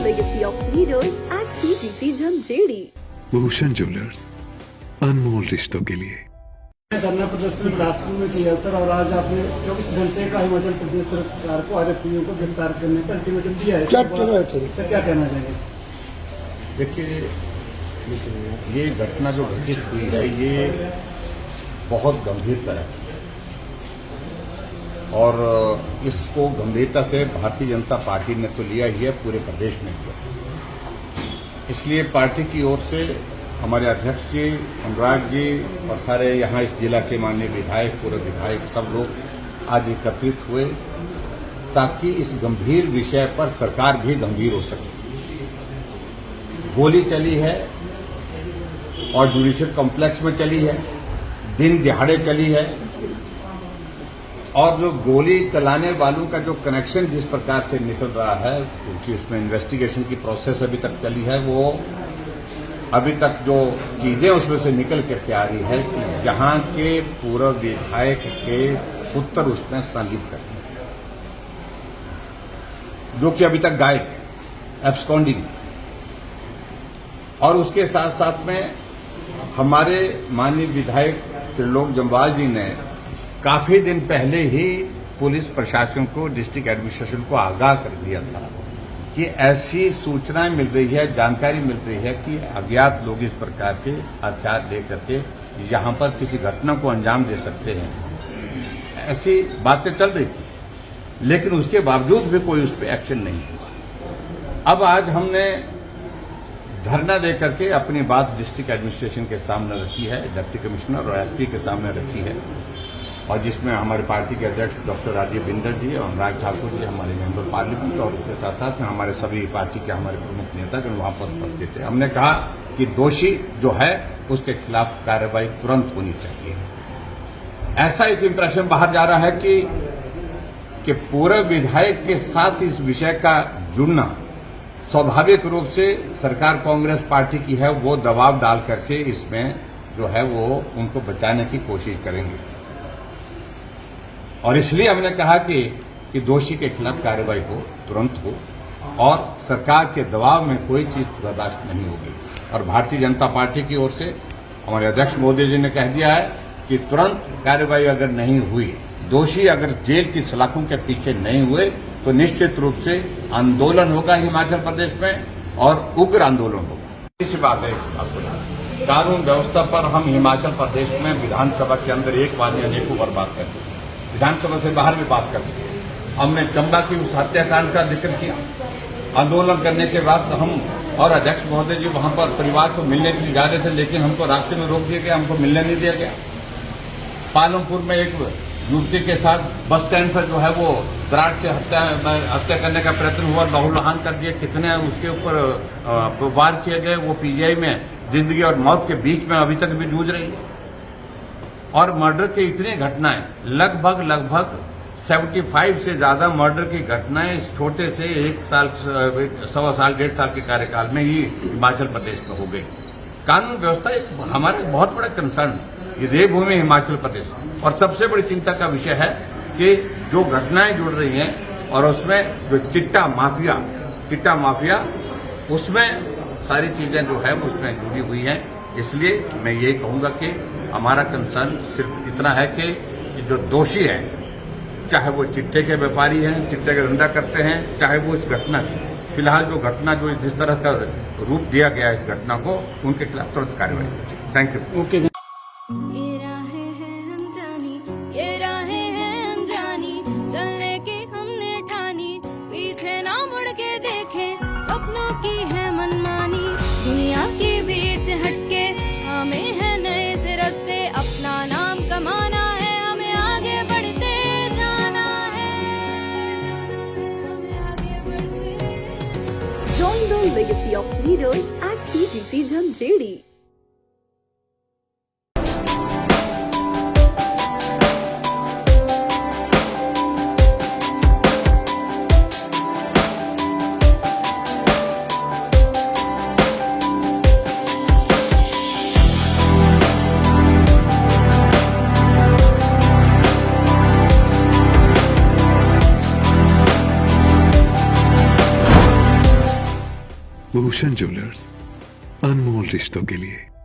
legacy of leaders at CGC Jhanjeri. Bhushan Jewellers, अनमोल रिश्तों के लिए। धरना प्रदर्शन बिलासपुर में किया सर, और आज आपने 24 घंटे का हिमाचल प्रदेश सरकार को आरोपियों को गिरफ्तार करने का अल्टीमेटम दिया है। क्या कहना चाहेंगे? देखिए, ये घटना जो घटित हुई है ये बहुत गंभीर तरह की है और इसको गंभीरता से भारतीय जनता पार्टी ने तो लिया ही है, पूरे प्रदेश में लिया। इसलिए पार्टी की ओर से हमारे अध्यक्ष जी, अनुराग जी और सारे यहाँ इस जिला के माननीय विधायक, पूर्व विधायक सब लोग आज एकत्रित हुए ताकि इस गंभीर विषय पर सरकार भी गंभीर हो सके। गोली चली है और जुडिशियल कॉम्प्लेक्स में चली है, दिन दिहाड़े चली है, और जो गोली चलाने वालों का जो कनेक्शन जिस प्रकार से निकल रहा है, क्योंकि उसमें इन्वेस्टिगेशन की प्रोसेस अभी तक चली है, वो अभी तक जो चीजें उसमें से निकल करके आ रही है कि जहां के पूर्व विधायक के पुत्र उसमें संलिप्त है, जो कि अभी तक गायब है, एब्सकॉन्डिंग। और उसके साथ साथ में हमारे माननीय विधायक त्रिलोक जम्वाल जी ने काफी दिन पहले ही पुलिस प्रशासन को, डिस्ट्रिक्ट एडमिनिस्ट्रेशन को आगाह कर दिया था कि ऐसी सूचनाएं मिल रही है, जानकारी मिल रही है कि अज्ञात लोग इस प्रकार के हथियार लेकर के यहां पर किसी घटना को अंजाम दे सकते हैं। ऐसी बातें चल रही थी, लेकिन उसके बावजूद भी कोई उस पर एक्शन नहीं हुआ। अब आज हमने धरना देकर के अपनी बात डिस्ट्रिक्ट एडमिनिस्ट्रेशन के सामने रखी है, डिप्टी कमिश्नर और एसपी के सामने रखी है, और जिसमें हमारे पार्टी के अध्यक्ष डॉक्टर राजीव बिंदल जी और अनुराग ठाकुर जी हमारे मेंबर पार्लियामेंट, और उसके साथ साथ में हमारे सभी पार्टी के हमारे प्रमुख नेता जो वहां पर उपस्थित थे। हमने कहा कि दोषी जो है उसके खिलाफ कार्रवाई तुरंत होनी चाहिए। ऐसा एक इंप्रेशन बाहर जा रहा है कि पूर्व विधायक के साथ इस विषय का जुड़ना स्वाभाविक रूप से सरकार कांग्रेस पार्टी की है, वो दबाव डाल करके इसमें जो है वो उनको बचाने की कोशिश करेंगे, और इसलिए हमने कहा कि दोषी के खिलाफ कार्रवाई हो, तुरंत हो, और सरकार के दबाव में कोई चीज बर्दाश्त नहीं होगी। और भारतीय जनता पार्टी की ओर से हमारे अध्यक्ष मोदी जी ने कह दिया है कि तुरंत कार्रवाई अगर नहीं हुई, दोषी अगर जेल की सलाखों के पीछे नहीं हुए, तो निश्चित रूप से आंदोलन होगा हिमाचल प्रदेश में, और उग्र आंदोलन होगा। इसी बात है, आपको कानून व्यवस्था पर हम हिमाचल प्रदेश में विधानसभा के अंदर एक बार या अनेकों बार बात करते हैं, विधानसभा से बाहर भी बात कर चुके हैं। हमने चंबा की उस हत्याकांड का जिक्र किया। आंदोलन करने के बाद हम और अध्यक्ष महोदय जी वहां पर परिवार को मिलने के लिए जा रहे थे, लेकिन हमको रास्ते में रोक दिया गया, हमको मिलने नहीं दिया गया। पालमपुर में एक युवती के साथ बस स्टैंड पर जो है वो दरार से हत्या करने का प्रयत्न हुआ, लहूलुहान कर दिया, कितने उसके ऊपर वार किए गए। वो पीजीआई में जिंदगी और मौत के बीच में अभी तक भी जूझ रही है। और मर्डर की इतनी घटनाएं, लगभग 75 से ज्यादा मर्डर की घटनाएं इस छोटे से 1 साल, 1.25 साल, 1.5 साल के कार्यकाल में ही हिमाचल प्रदेश में हो गई। कानून व्यवस्था एक हमारा बहुत बड़ा कंसर्न है, ये देवभूमि हिमाचल प्रदेश, और सबसे बड़ी चिंता का विषय है कि जो घटनाएं जुड़ रही हैं, और उसमें जो चिट्टा माफिया उसमें सारी चीजें जो है उसमें जुड़ी हुई हैं। इसलिए मैं ये कहूंगा कि हमारा कंसर्न सिर्फ इतना है कि जो दोषी हैं, चाहे वो चिट्टे के व्यापारी हैं, चिट्टे का धंधा करते हैं, चाहे वो इस घटना फिलहाल जो घटना जो जिस तरह का रूप दिया गया इस घटना को, उनके खिलाफ तुरंत कार्रवाई होनी चाहिए। Thank you. ओके। ये राहें हैं अनजानी, ये राहें हैं अनजानी, चलने की हमने ठानी, पीछे ना मुड़ के देखें, सपनों की है मनमानी, दुनिया की भीड़ से हटके हमें है नए से रास्ते, अपना नाम कमाना है, हमें आगे बढ़ते जाना है, हमें आगे बढ़ते। Join the legacy of leaders at CGC Jhanjeri. Bhushan Jewellers, अनमोल रिश्तों के लिए।